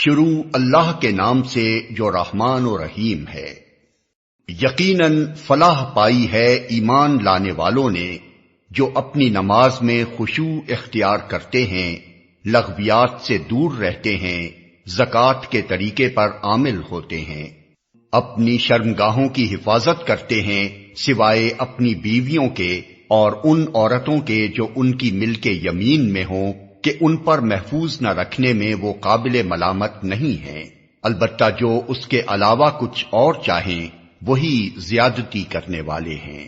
شروع اللہ کے نام سے جو رحمان و رحیم ہے۔ یقیناً فلاح پائی ہے ایمان لانے والوں نے جو اپنی نماز میں خشوع اختیار کرتے ہیں، لغویات سے دور رہتے ہیں، زکوٰۃ کے طریقے پر عامل ہوتے ہیں، اپنی شرمگاہوں کی حفاظت کرتے ہیں سوائے اپنی بیویوں کے اور ان عورتوں کے جو ان کی ملک یمین میں ہوں کہ ان پر محفوظ نہ رکھنے میں وہ قابل ملامت نہیں ہیں، البتہ جو اس کے علاوہ کچھ اور چاہیں وہی زیادتی کرنے والے ہیں۔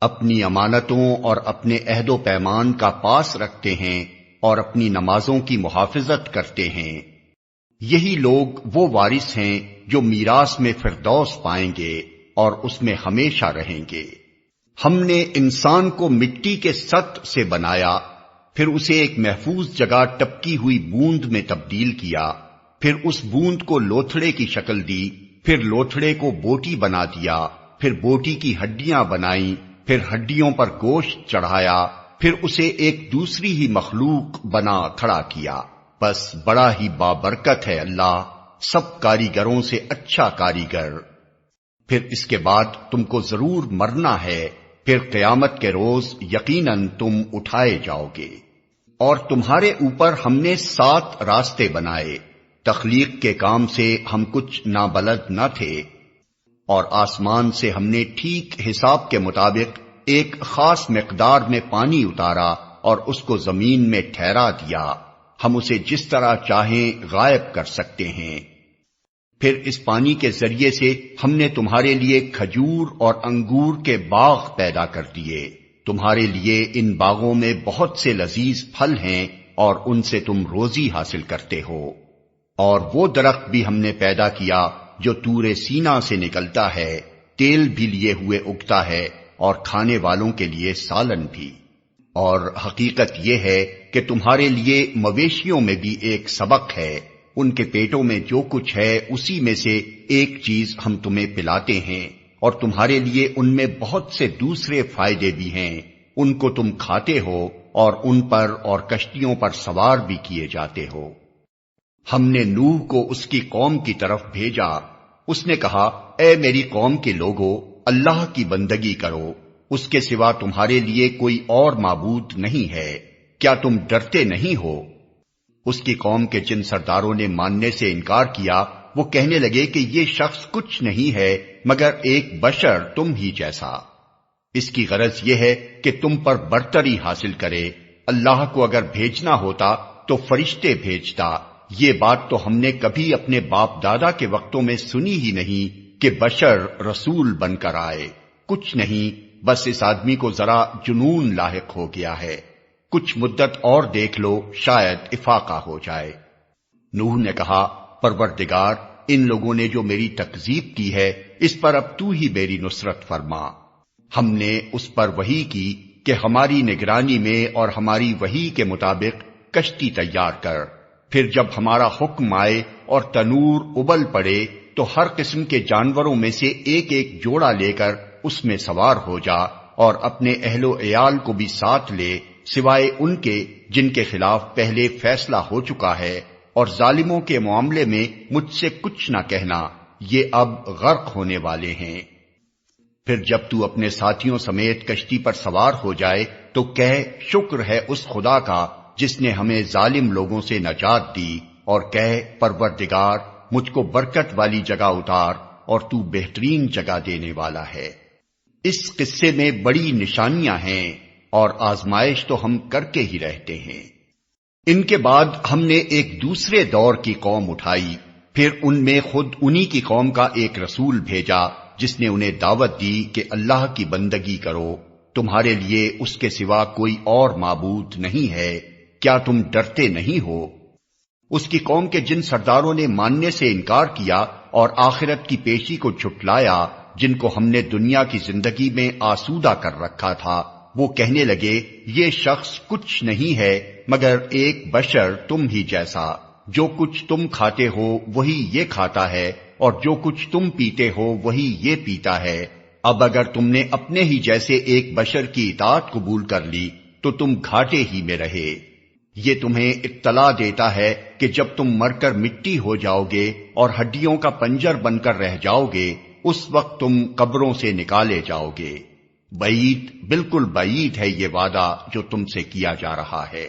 اپنی امانتوں اور اپنے عہد و پیمان کا پاس رکھتے ہیں اور اپنی نمازوں کی محافظت کرتے ہیں، یہی لوگ وہ وارث ہیں جو میراث میں فردوس پائیں گے اور اس میں ہمیشہ رہیں گے۔ ہم نے انسان کو مٹی کے سط سے بنایا، پھر اسے ایک محفوظ جگہ ٹپکی ہوئی بوند میں تبدیل کیا، پھر اس بوند کو لوتھڑے کی شکل دی، پھر لوتھڑے کو بوٹی بنا دیا، پھر بوٹی کی ہڈیاں بنائیں، پھر ہڈیوں پر گوشت چڑھایا، پھر اسے ایک دوسری ہی مخلوق بنا کھڑا کیا۔ بس بڑا ہی بابرکت ہے اللہ، سب کاریگروں سے اچھا کاریگر۔ پھر اس کے بعد تم کو ضرور مرنا ہے، پھر قیامت کے روز یقیناً تم اٹھائے جاؤ گے۔ اور تمہارے اوپر ہم نے 7 راستے بنائے، تخلیق کے کام سے ہم کچھ نابلد نہ تھے، اور آسمان سے ہم نے ٹھیک حساب کے مطابق ایک خاص مقدار میں پانی اتارا اور اس کو زمین میں ٹھہرا دیا، ہم اسے جس طرح چاہیں غائب کر سکتے ہیں۔ پھر اس پانی کے ذریعے سے ہم نے تمہارے لیے کھجور اور انگور کے باغ پیدا کر دیے، تمہارے لیے ان باغوں میں بہت سے لذیذ پھل ہیں اور ان سے تم روزی حاصل کرتے ہو۔ اور وہ درخت بھی ہم نے پیدا کیا جو طور سینا سے نکلتا ہے، تیل بھی لیے ہوئے اگتا ہے اور کھانے والوں کے لیے سالن بھی۔ اور حقیقت یہ ہے کہ تمہارے لیے مویشیوں میں بھی ایک سبق ہے، ان کے پیٹوں میں جو کچھ ہے اسی میں سے ایک چیز ہم تمہیں پلاتے ہیں، اور تمہارے لیے ان میں بہت سے دوسرے فائدے بھی ہیں، ان کو تم کھاتے ہو اور ان پر اور کشتیوں پر سوار بھی کیے جاتے ہو۔ ہم نے نوح کو اس کی قوم کی طرف بھیجا، اس نے کہا، اے میری قوم کے لوگو، اللہ کی بندگی کرو، اس کے سوا تمہارے لیے کوئی اور معبود نہیں ہے، کیا تم ڈرتے نہیں ہو؟ اس کی قوم کے جن سرداروں نے ماننے سے انکار کیا وہ کہنے لگے کہ یہ شخص کچھ نہیں ہے مگر ایک بشر تم ہی جیسا، اس کی غرض یہ ہے کہ تم پر برتری حاصل کرے، اللہ کو اگر بھیجنا ہوتا تو فرشتے بھیجتا، یہ بات تو ہم نے کبھی اپنے باپ دادا کے وقتوں میں سنی ہی نہیں کہ بشر رسول بن کر آئے، کچھ نہیں، بس اس آدمی کو ذرا جنون لاحق ہو گیا ہے، کچھ مدت اور دیکھ لو شاید افاقہ ہو جائے۔ نوح نے کہا، پروردگار، ان لوگوں نے جو میری تکذیب کی ہے اس پر اب تو ہی میری نصرت فرما۔ ہم نے اس پر وحی کی کہ ہماری نگرانی میں اور ہماری وحی کے مطابق کشتی تیار کر، پھر جب ہمارا حکم آئے اور تنور ابل پڑے تو ہر قسم کے جانوروں میں سے ایک ایک جوڑا لے کر اس میں سوار ہو جا، اور اپنے اہل و عیال کو بھی ساتھ لے سوائے ان کے جن کے خلاف پہلے فیصلہ ہو چکا ہے، اور ظالموں کے معاملے میں مجھ سے کچھ نہ کہنا، یہ اب غرق ہونے والے ہیں۔ پھر جب تو اپنے ساتھیوں سمیت کشتی پر سوار ہو جائے تو کہہ، شکر ہے اس خدا کا جس نے ہمیں ظالم لوگوں سے نجات دی، اور کہہ، پروردگار، مجھ کو برکت والی جگہ اتار اور تو بہترین جگہ دینے والا ہے۔ اس قصے میں بڑی نشانیاں ہیں اور آزمائش تو ہم کر کے ہی رہتے ہیں۔ ان کے بعد ہم نے ایک دوسرے دور کی قوم اٹھائی، پھر ان میں خود انہی کی قوم کا ایک رسول بھیجا جس نے انہیں دعوت دی کہ اللہ کی بندگی کرو، تمہارے لیے اس کے سوا کوئی اور معبود نہیں ہے، کیا تم ڈرتے نہیں ہو؟ اس کی قوم کے جن سرداروں نے ماننے سے انکار کیا اور آخرت کی پیشی کو جھٹلایا، جن کو ہم نے دنیا کی زندگی میں آسودہ کر رکھا تھا، وہ کہنے لگے، یہ شخص کچھ نہیں ہے مگر ایک بشر تم ہی جیسا، جو کچھ تم کھاتے ہو وہی یہ کھاتا ہے اور جو کچھ تم پیتے ہو وہی یہ پیتا ہے، اب اگر تم نے اپنے ہی جیسے ایک بشر کی اطاعت قبول کر لی تو تم گھاٹے ہی میں رہے۔ یہ تمہیں اطلاع دیتا ہے کہ جب تم مر کر مٹی ہو جاؤ گے اور ہڈیوں کا پنجر بن کر رہ جاؤ گے، اس وقت تم قبروں سے نکالے جاؤ گے۔ بعید، بالکل بعید ہے یہ وعدہ جو تم سے کیا جا رہا ہے۔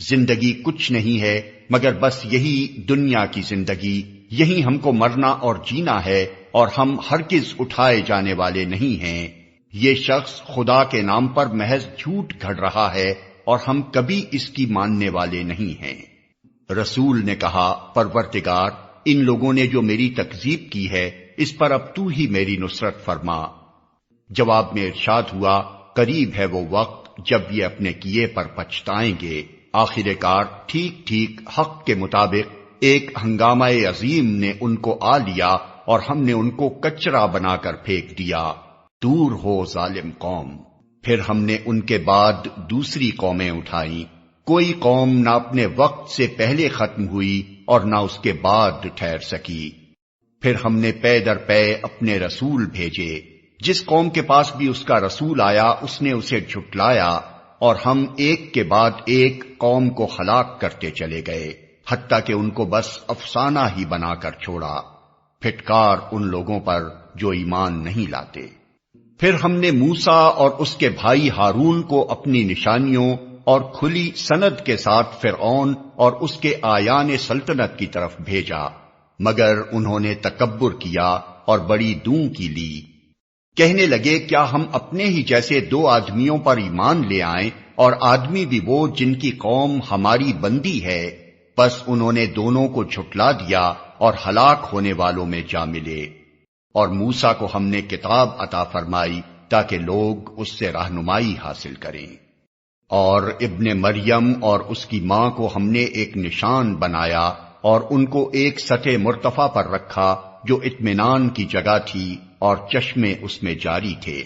زندگی کچھ نہیں ہے مگر بس یہی دنیا کی زندگی، یہی ہم کو مرنا اور جینا ہے، اور ہم ہرگز اٹھائے جانے والے نہیں ہیں۔ یہ شخص خدا کے نام پر محض جھوٹ گھڑ رہا ہے اور ہم کبھی اس کی ماننے والے نہیں ہیں۔ رسول نے کہا، پروردگار، ان لوگوں نے جو میری تکذیب کی ہے اس پر اب تو ہی میری نصرت فرما۔ جواب میں ارشاد ہوا، قریب ہے وہ وقت جب یہ اپنے کیے پر پچھتائیں گے۔ آخر کار ٹھیک ٹھیک حق کے مطابق ایک ہنگامہ عظیم نے ان کو آ لیا اور ہم نے ان کو کچرا بنا کر پھینک دیا۔ دور ہو ظالم قوم۔ پھر ہم نے ان کے بعد دوسری قومیں اٹھائیں۔ کوئی قوم نہ اپنے وقت سے پہلے ختم ہوئی اور نہ اس کے بعد ٹھہر سکی۔ پھر ہم نے پے در پے اپنے رسول بھیجے۔ جس قوم کے پاس بھی اس کا رسول آیا اس نے اسے جھٹلایا، اور ہم ایک کے بعد ایک قوم کو ہلاک کرتے چلے گئے، حتیٰ کہ ان کو بس افسانہ ہی بنا کر چھوڑا۔ پھٹکار ان لوگوں پر جو ایمان نہیں لاتے۔ پھر ہم نے موسیٰ اور اس کے بھائی ہارون کو اپنی نشانیوں اور کھلی سند کے ساتھ فرعون اور اس کے آیان سلطنت کی طرف بھیجا، مگر انہوں نے تکبر کیا اور بڑی دوں کی لی۔ کہنے لگے، کیا ہم اپنے ہی جیسے دو آدمیوں پر ایمان لے آئیں، اور آدمی بھی وہ جن کی قوم ہماری بندی ہے؟ بس انہوں نے دونوں کو جھٹلا دیا اور ہلاک ہونے والوں میں جا ملے۔ اور موسیٰ کو ہم نے کتاب عطا فرمائی تاکہ لوگ اس سے رہنمائی حاصل کریں۔ اور ابن مریم اور اس کی ماں کو ہم نے ایک نشان بنایا اور ان کو ایک سطح مرتفع پر رکھا جو اطمینان کی جگہ تھی اور چشمے اس میں جاری تھے۔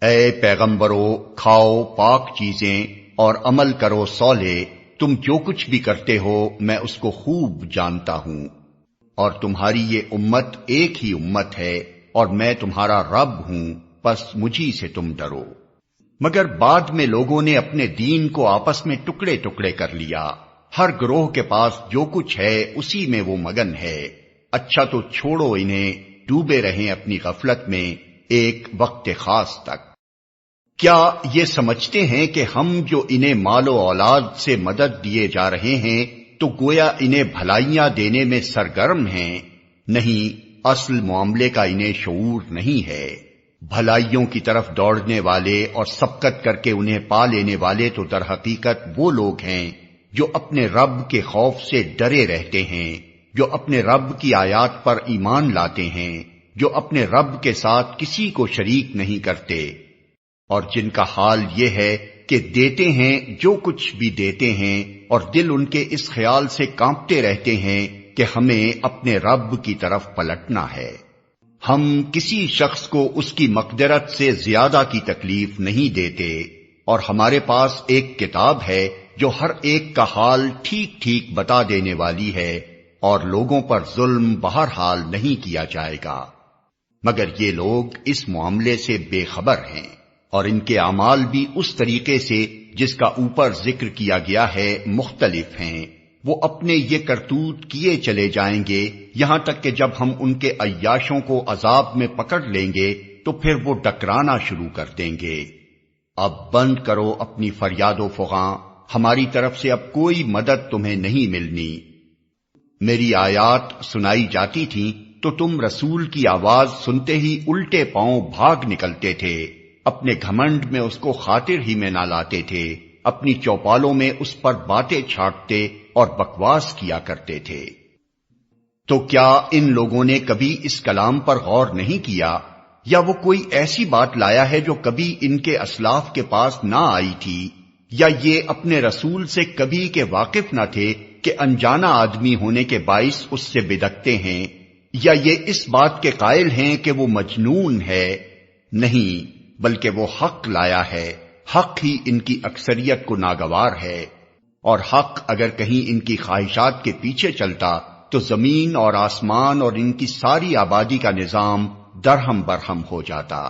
اے پیغمبرو، کھاؤ پاک چیزیں اور عمل کرو صالح، تم جو کچھ بھی کرتے ہو میں اس کو خوب جانتا ہوں، اور تمہاری یہ امت ایک ہی امت ہے اور میں تمہارا رب ہوں، پس مجھی سے تم ڈرو۔ مگر بعد میں لوگوں نے اپنے دین کو آپس میں ٹکڑے ٹکڑے کر لیا، ہر گروہ کے پاس جو کچھ ہے اسی میں وہ مگن ہے۔ اچھا تو چھوڑو انہیں، ڈوبے رہیں اپنی غفلت میں ایک وقت خاص تک۔ کیا یہ سمجھتے ہیں کہ ہم جو انہیں مال و اولاد سے مدد دیے جا رہے ہیں تو گویا انہیں بھلائیاں دینے میں سرگرم ہیں؟ نہیں، اصل معاملے کا انہیں شعور نہیں ہے۔ بھلائیوں کی طرف دوڑنے والے اور سبقت کر کے انہیں پا لینے والے تو در حقیقت وہ لوگ ہیں جو اپنے رب کے خوف سے ڈرے رہتے ہیں، جو اپنے رب کی آیات پر ایمان لاتے ہیں، جو اپنے رب کے ساتھ کسی کو شریک نہیں کرتے، اور جن کا حال یہ ہے کہ دیتے ہیں جو کچھ بھی دیتے ہیں، اور دل ان کے اس خیال سے کانپتے رہتے ہیں کہ ہمیں اپنے رب کی طرف پلٹنا ہے۔ ہم کسی شخص کو اس کی مقدرت سے زیادہ کی تکلیف نہیں دیتے، اور ہمارے پاس ایک کتاب ہے جو ہر ایک کا حال ٹھیک ٹھیک بتا دینے والی ہے، اور لوگوں پر ظلم بہرحال نہیں کیا جائے گا۔ مگر یہ لوگ اس معاملے سے بے خبر ہیں، اور ان کے اعمال بھی اس طریقے سے جس کا اوپر ذکر کیا گیا ہے مختلف ہیں۔ وہ اپنے یہ کرتوت کیے چلے جائیں گے یہاں تک کہ جب ہم ان کے عیاشوں کو عذاب میں پکڑ لیں گے تو پھر وہ ڈکرانا شروع کر دیں گے۔ اب بند کرو اپنی فریاد و فغاں، ہماری طرف سے اب کوئی مدد تمہیں نہیں ملنی۔ میری آیات سنائی جاتی تھیں تو تم رسول کی آواز سنتے ہی الٹے پاؤں بھاگ نکلتے تھے، اپنے گھمنڈ میں اس کو خاطر ہی میں نہ لاتے تھے، اپنی چوپالوں میں اس پر باتیں چھاٹتے اور بکواس کیا کرتے تھے۔ تو کیا ان لوگوں نے کبھی اس کلام پر غور نہیں کیا، یا وہ کوئی ایسی بات لایا ہے جو کبھی ان کے اسلاف کے پاس نہ آئی تھی، یا یہ اپنے رسول سے کبھی کے واقف نہ تھے کہ انجانا آدمی ہونے کے باعث اس سے بدکتے ہیں، یا یہ اس بات کے قائل ہیں کہ وہ مجنون ہے؟ نہیں، بلکہ وہ حق لایا ہے، حق ہی ان کی اکثریت کو ناگوار ہے، اور حق اگر کہیں ان کی خواہشات کے پیچھے چلتا تو زمین اور آسمان اور ان کی ساری آبادی کا نظام درہم برہم ہو جاتا۔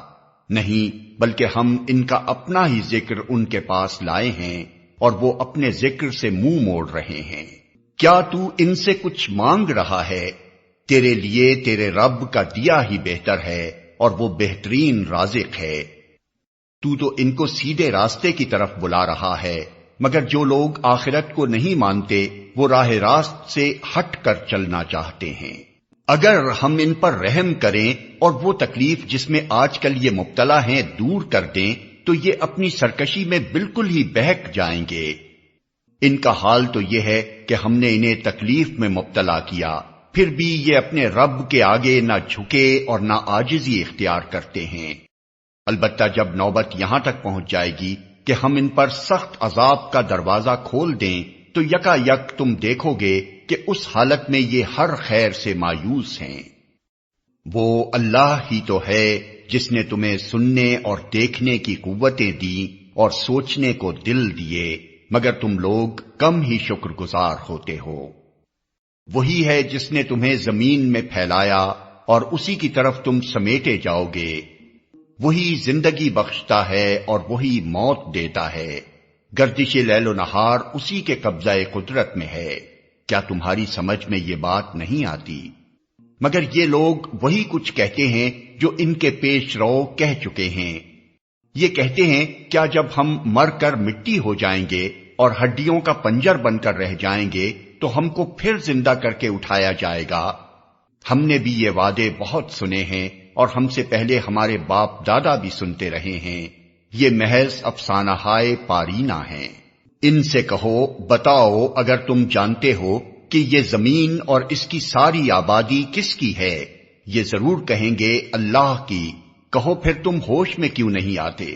نہیں، بلکہ ہم ان کا اپنا ہی ذکر ان کے پاس لائے ہیں اور وہ اپنے ذکر سے منہ موڑ رہے ہیں۔ کیا تو ان سے کچھ مانگ رہا ہے؟ تیرے لیے تیرے رب کا دیا ہی بہتر ہے اور وہ بہترین رازق ہے۔ تو ان کو سیدھے راستے کی طرف بلا رہا ہے، مگر جو لوگ آخرت کو نہیں مانتے وہ راہ راست سے ہٹ کر چلنا چاہتے ہیں۔ اگر ہم ان پر رحم کریں اور وہ تکلیف جس میں آج کل یہ مبتلا ہیں دور کر دیں تو یہ اپنی سرکشی میں بالکل ہی بہک جائیں گے۔ ان کا حال تو یہ ہے کہ ہم نے انہیں تکلیف میں مبتلا کیا، پھر بھی یہ اپنے رب کے آگے نہ جھکے اور نہ عاجزی اختیار کرتے ہیں۔ البتہ جب نوبت یہاں تک پہنچ جائے گی کہ ہم ان پر سخت عذاب کا دروازہ کھول دیں تو یکا یک تم دیکھو گے کہ اس حالت میں یہ ہر خیر سے مایوس ہیں۔ وہ اللہ ہی تو ہے جس نے تمہیں سننے اور دیکھنے کی قوتیں دیں اور سوچنے کو دل دیے، مگر تم لوگ کم ہی شکر گزار ہوتے ہو۔ وہی ہے جس نے تمہیں زمین میں پھیلایا اور اسی کی طرف تم سمیٹے جاؤ گے۔ وہی زندگی بخشتا ہے اور وہی موت دیتا ہے۔ گردش لیل و نہار اسی کے قبضہ قدرت میں ہے۔ کیا تمہاری سمجھ میں یہ بات نہیں آتی؟ مگر یہ لوگ وہی کچھ کہتے ہیں جو ان کے پیش رو کہہ چکے ہیں۔ یہ کہتے ہیں کیا جب ہم مر کر مٹی ہو جائیں گے اور ہڈیوں کا پنجر بن کر رہ جائیں گے تو ہم کو پھر زندہ کر کے اٹھایا جائے گا؟ ہم نے بھی یہ وعدے بہت سنے ہیں اور ہم سے پہلے ہمارے باپ دادا بھی سنتے رہے ہیں۔ یہ محض افسانہ ہائے پارینہ ہیں۔ ان سے کہو بتاؤ اگر تم جانتے ہو کہ یہ زمین اور اس کی ساری آبادی کس کی ہے؟ یہ ضرور کہیں گے اللہ کی۔ کہو پھر تم ہوش میں کیوں نہیں آتے؟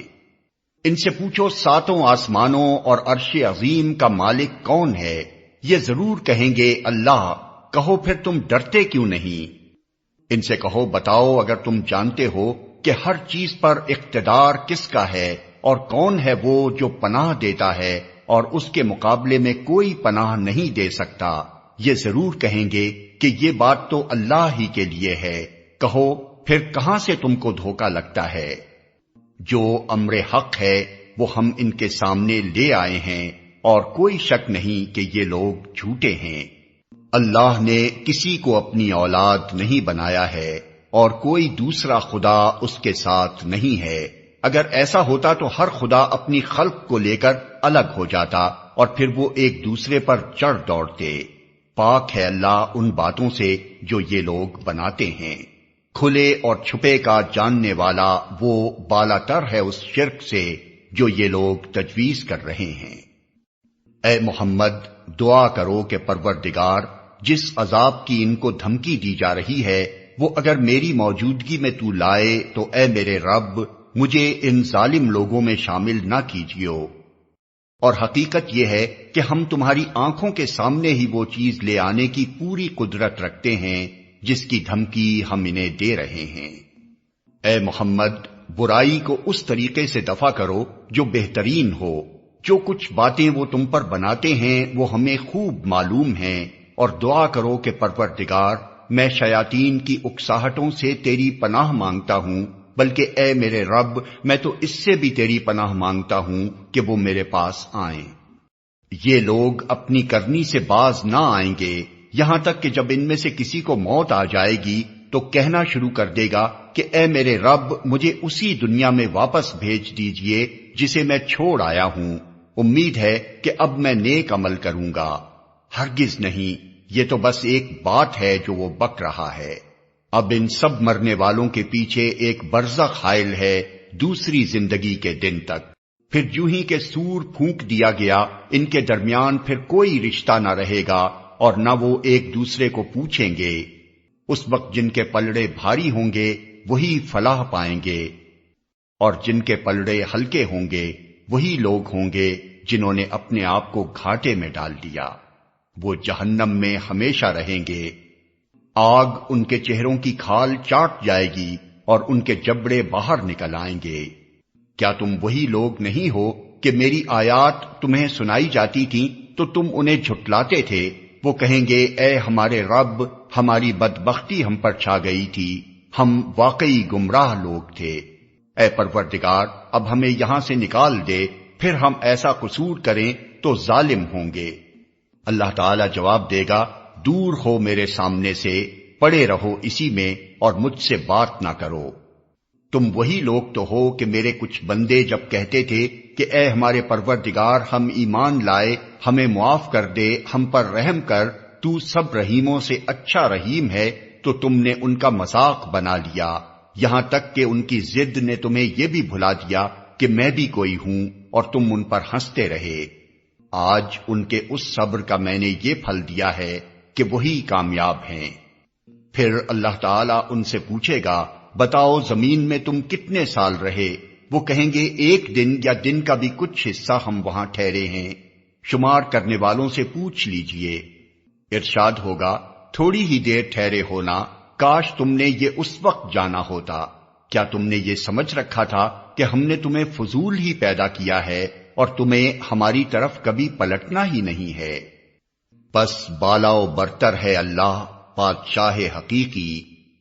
ان سے پوچھو ساتوں آسمانوں اور عرش عظیم کا مالک کون ہے؟ یہ ضرور کہیں گے اللہ۔ کہو پھر تم ڈرتے کیوں نہیں؟ ان سے کہو بتاؤ اگر تم جانتے ہو کہ ہر چیز پر اقتدار کس کا ہے اور کون ہے وہ جو پناہ دیتا ہے اور اس کے مقابلے میں کوئی پناہ نہیں دے سکتا؟ یہ ضرور کہیں گے کہ یہ بات تو اللہ ہی کے لیے ہے۔ کہو پھر کہاں سے تم کو دھوکا لگتا ہے؟ جو امر حق ہے وہ ہم ان کے سامنے لے آئے ہیں اور کوئی شک نہیں کہ یہ لوگ جھوٹے ہیں۔ اللہ نے کسی کو اپنی اولاد نہیں بنایا ہے اور کوئی دوسرا خدا اس کے ساتھ نہیں ہے۔ اگر ایسا ہوتا تو ہر خدا اپنی خلق کو لے کر الگ ہو جاتا اور پھر وہ ایک دوسرے پر چڑھ دوڑتے۔ پاک ہے اللہ ان باتوں سے جو یہ لوگ بناتے ہیں۔ کھلے اور چھپے کا جاننے والا وہ بالا تر ہے اس شرک سے جو یہ لوگ تجویز کر رہے ہیں۔ اے محمد دعا کرو کہ پروردگار جس عذاب کی ان کو دھمکی دی جا رہی ہے وہ اگر میری موجودگی میں تو لائے تو اے میرے رب مجھے ان ظالم لوگوں میں شامل نہ کیجیو۔ اور حقیقت یہ ہے کہ ہم تمہاری آنکھوں کے سامنے ہی وہ چیز لے آنے کی پوری قدرت رکھتے ہیں جس کی دھمکی ہم انہیں دے رہے ہیں۔ اے محمد برائی کو اس طریقے سے دفع کرو جو بہترین ہو۔ جو کچھ باتیں وہ تم پر بناتے ہیں وہ ہمیں خوب معلوم ہیں، اور دعا کرو کہ پروردگار میں شیاطین کی اکساہٹوں سے تیری پناہ مانگتا ہوں، بلکہ اے میرے رب میں تو اس سے بھی تیری پناہ مانگتا ہوں کہ وہ میرے پاس آئیں۔ یہ لوگ اپنی کرنی سے باز نہ آئیں گے، یہاں تک کہ جب ان میں سے کسی کو موت آ جائے گی تو کہنا شروع کر دے گا کہ اے میرے رب مجھے اسی دنیا میں واپس بھیج دیجئے جسے میں چھوڑ آیا ہوں، امید ہے کہ اب میں نیک عمل کروں گا۔ ہرگز نہیں، یہ تو بس ایک بات ہے جو وہ بک رہا ہے۔ اب ان سب مرنے والوں کے پیچھے ایک برزخ حائل ہے دوسری زندگی کے دن تک۔ پھر جو ہی کہ سور پھونک دیا گیا ان کے درمیان پھر کوئی رشتہ نہ رہے گا اور نہ وہ ایک دوسرے کو پوچھیں گے۔ اس وقت جن کے پلڑے بھاری ہوں گے وہی فلاح پائیں گے، اور جن کے پلڑے ہلکے ہوں گے وہی لوگ ہوں گے جنہوں نے اپنے آپ کو گھاٹے میں ڈال دیا۔ وہ جہنم میں ہمیشہ رہیں گے۔ آگ ان کے چہروں کی کھال چاٹ جائے گی اور ان کے جبڑے باہر نکل آئیں گے۔ کیا تم وہی لوگ نہیں ہو کہ میری آیات تمہیں سنائی جاتی تھیں تو تم انہیں جھٹلاتے تھے؟ وہ کہیں گے اے ہمارے رب ہماری بدبختی ہم پر چھا گئی تھی، ہم واقعی گمراہ لوگ تھے۔ اے پروردگار اب ہمیں یہاں سے نکال دے، پھر ہم ایسا قصور کریں تو ظالم ہوں گے۔ اللہ تعالی جواب دے گا، دور ہو میرے سامنے سے، پڑے رہو اسی میں اور مجھ سے بات نہ کرو۔ تم وہی لوگ تو ہو کہ میرے کچھ بندے جب کہتے تھے کہ اے ہمارے پروردگار، ہم ایمان لائے، ہمیں معاف کر دے، ہم پر رحم کر، تو سب رحیموں سے اچھا رحیم ہے، تو تم نے ان کا مذاق بنا لیا، یہاں تک کہ ان کی ضد نے تمہیں یہ بھی بھلا دیا کہ میں بھی کوئی ہوں، اور تم ان پر ہنستے رہے۔ آج ان کے اس صبر کا میں نے یہ پھل دیا ہے کہ وہی کامیاب ہیں۔ پھر اللہ تعالیٰ ان سے پوچھے گا، بتاؤ زمین میں تم کتنے سال رہے؟ وہ کہیں گے، ایک دن یا دن کا بھی کچھ حصہ ہم وہاں ٹھہرے ہیں، شمار کرنے والوں سے پوچھ لیجئے۔ ارشاد ہوگا، تھوڑی ہی دیر ٹھہرے ہونا، کاش تم نے یہ اس وقت جانا ہوتا۔ کیا تم نے یہ سمجھ رکھا تھا کہ ہم نے تمہیں فضول ہی پیدا کیا ہے اور تمہیں ہماری طرف کبھی پلٹنا ہی نہیں ہے؟ بس بالا و برتر ہے اللہ، بادشاہ حقیقی،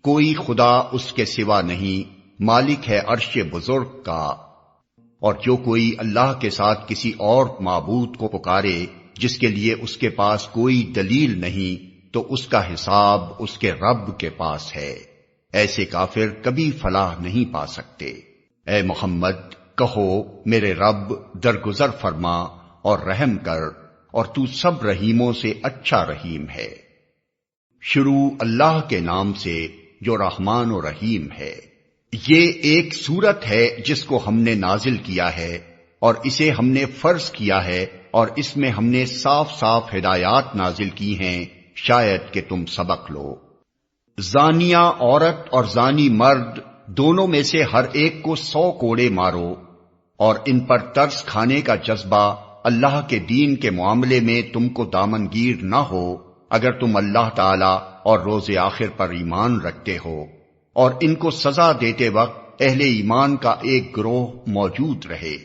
کوئی خدا اس کے سوا نہیں، مالک ہے عرش بزرگ کا۔ اور جو کوئی اللہ کے ساتھ کسی اور معبود کو پکارے جس کے لیے اس کے پاس کوئی دلیل نہیں، تو اس کا حساب اس کے رب کے پاس ہے۔ ایسے کافر کبھی فلاح نہیں پا سکتے۔ اے محمد کہو، میرے رب درگزر فرما اور رحم کر، اور تو سب رحیموں سے اچھا رحیم ہے۔ شروع اللہ کے نام سے جو رحمان و رحیم ہے۔ یہ ایک سورت ہے جس کو ہم نے نازل کیا ہے، اور اسے ہم نے فرض کیا ہے، اور اس میں ہم نے صاف صاف ہدایات نازل کی ہیں، شاید کہ تم سبق لو۔ زانیہ عورت اور زانی مرد دونوں میں سے ہر ایک کو 100 کوڑے مارو، اور ان پر ترس کھانے کا جذبہ اللہ کے دین کے معاملے میں تم کو دامنگیر نہ ہو، اگر تم اللہ تعالی اور روز آخر پر ایمان رکھتے ہو۔ اور ان کو سزا دیتے وقت اہل ایمان کا ایک گروہ موجود رہے۔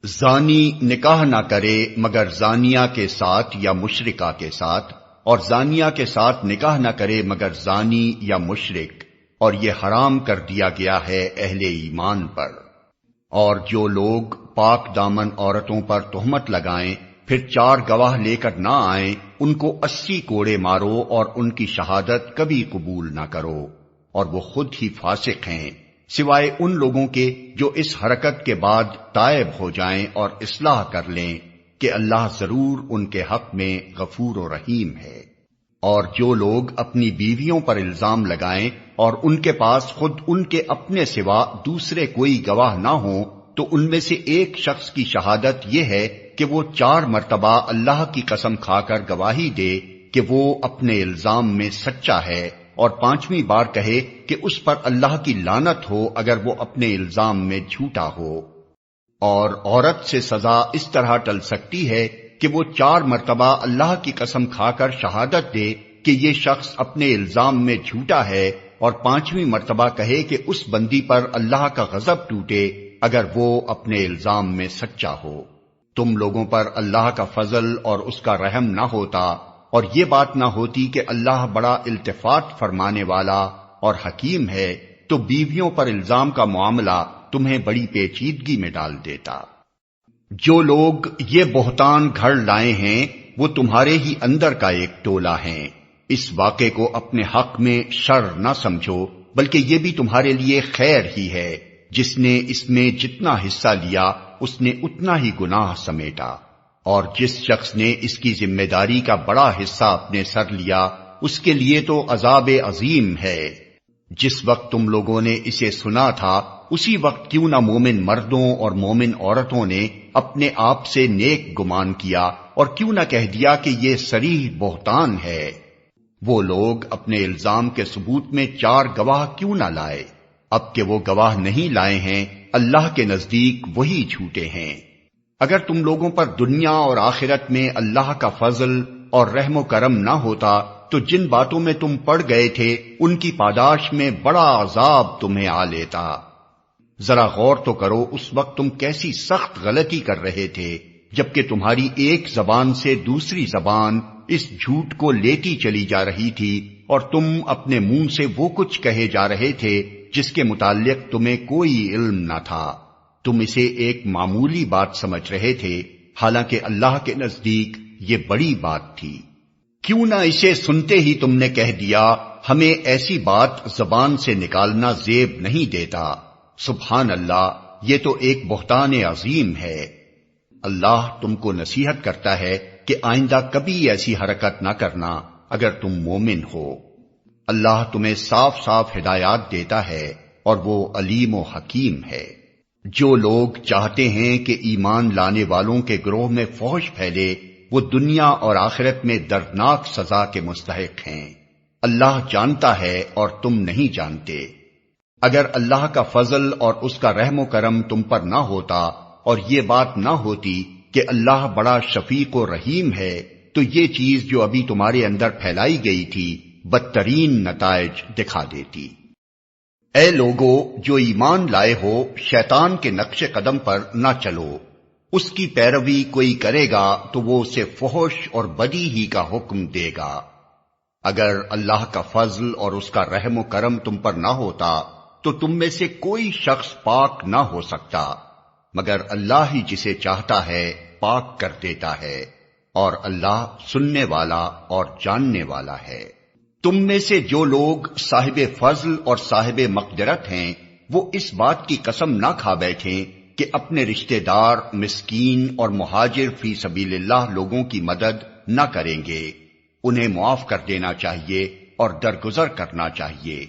زانی نکاح نہ کرے مگر زانیہ کے ساتھ یا مشرکہ کے ساتھ، اور زانیہ کے ساتھ نکاح نہ کرے مگر زانی یا مشرک، اور یہ حرام کر دیا گیا ہے اہل ایمان پر۔ اور جو لوگ پاک دامن عورتوں پر تہمت لگائیں پھر 4 گواہ لے کر نہ آئیں، ان کو 80 کوڑے مارو اور ان کی شہادت کبھی قبول نہ کرو، اور وہ خود ہی فاسق ہیں، سوائے ان لوگوں کے جو اس حرکت کے بعد تائب ہو جائیں اور اصلاح کر لیں کہ اللہ ضرور ان کے حق میں غفور و رحیم ہے۔ اور جو لوگ اپنی بیویوں پر الزام لگائیں اور ان کے پاس خود ان کے اپنے سوا دوسرے کوئی گواہ نہ ہوں، تو ان میں سے ایک شخص کی شہادت یہ ہے کہ وہ 4 مرتبہ اللہ کی قسم کھا کر گواہی دے کہ وہ اپنے الزام میں سچا ہے، اور 5ویں بار کہے کہ اس پر اللہ کی لعنت ہو اگر وہ اپنے الزام میں جھوٹا ہو۔ اور عورت سے سزا اس طرح ٹل سکتی ہے کہ وہ 4 مرتبہ اللہ کی قسم کھا کر شہادت دے کہ یہ شخص اپنے الزام میں جھوٹا ہے، اور 5ویں مرتبہ کہے کہ اس بندی پر اللہ کا غضب ٹوٹے اگر وہ اپنے الزام میں سچا ہو۔ تم لوگوں پر اللہ کا فضل اور اس کا رحم نہ ہوتا، اور یہ بات نہ ہوتی کہ اللہ بڑا التفات فرمانے والا اور حکیم ہے، تو بیویوں پر الزام کا معاملہ تمہیں بڑی پیچیدگی میں ڈال دیتا۔ جو لوگ یہ بہتان گھڑ لائے ہیں وہ تمہارے ہی اندر کا ایک ٹولہ ہیں۔ اس واقعے کو اپنے حق میں شر نہ سمجھو، بلکہ یہ بھی تمہارے لیے خیر ہی ہے۔ جس نے اس میں جتنا حصہ لیا اس نے اتنا ہی گناہ سمیٹا، اور جس شخص نے اس کی ذمہ داری کا بڑا حصہ اپنے سر لیا اس کے لیے تو عذاب عظیم ہے۔ جس وقت تم لوگوں نے اسے سنا تھا اسی وقت کیوں نہ مومن مردوں اور مومن عورتوں نے اپنے آپ سے نیک گمان کیا، اور کیوں نہ کہہ دیا کہ یہ صریح بہتان ہے۔ وہ لوگ اپنے الزام کے ثبوت میں 4 گواہ کیوں نہ لائے؟ اب کہ وہ گواہ نہیں لائے ہیں، اللہ کے نزدیک وہی جھوٹے ہیں۔ اگر تم لوگوں پر دنیا اور آخرت میں اللہ کا فضل اور رحم و کرم نہ ہوتا تو جن باتوں میں تم پڑ گئے تھے ان کی پاداش میں بڑا عذاب تمہیں آ لیتا۔ ذرا غور تو کرو اس وقت تم کیسی سخت غلطی کر رہے تھے، جبکہ تمہاری ایک زبان سے دوسری زبان اس جھوٹ کو لیتی چلی جا رہی تھی، اور تم اپنے منہ سے وہ کچھ کہے جا رہے تھے جس کے متعلق تمہیں کوئی علم نہ تھا۔ تم اسے ایک معمولی بات سمجھ رہے تھے، حالانکہ اللہ کے نزدیک یہ بڑی بات تھی۔ کیوں نہ اسے سنتے ہی تم نے کہہ دیا ہمیں ایسی بات زبان سے نکالنا زیب نہیں دیتا۔ سبحان اللہ، یہ تو ایک بہتان عظیم ہے۔ اللہ تم کو نصیحت کرتا ہے کہ آئندہ کبھی ایسی حرکت نہ کرنا اگر تم مومن ہو۔ اللہ تمہیں صاف صاف ہدایات دیتا ہے اور وہ علیم و حکیم ہے۔ جو لوگ چاہتے ہیں کہ ایمان لانے والوں کے گروہ میں فحش پھیلے، وہ دنیا اور آخرت میں دردناک سزا کے مستحق ہیں۔ اللہ جانتا ہے اور تم نہیں جانتے۔ اگر اللہ کا فضل اور اس کا رحم و کرم تم پر نہ ہوتا اور یہ بات نہ ہوتی کہ اللہ بڑا شفیق و رحیم ہے، تو یہ چیز جو ابھی تمہارے اندر پھیلائی گئی تھی بدترین نتائج دکھا دیتی۔ اے لوگو جو ایمان لائے ہو، شیطان کے نقش قدم پر نہ چلو۔ اس کی پیروی کوئی کرے گا تو وہ اسے فحش اور بدی ہی کا حکم دے گا۔ اگر اللہ کا فضل اور اس کا رحم و کرم تم پر نہ ہوتا تو تم میں سے کوئی شخص پاک نہ ہو سکتا، مگر اللہ ہی جسے چاہتا ہے پاک کر دیتا ہے، اور اللہ سننے والا اور جاننے والا ہے۔ تم میں سے جو لوگ صاحب فضل اور صاحب مقدرت ہیں، وہ اس بات کی قسم نہ کھا بیٹھیں کہ اپنے رشتہ دار، مسکین اور مہاجر فی سبیل اللہ لوگوں کی مدد نہ کریں گے۔ انہیں معاف کر دینا چاہیے اور درگزر کرنا چاہیے۔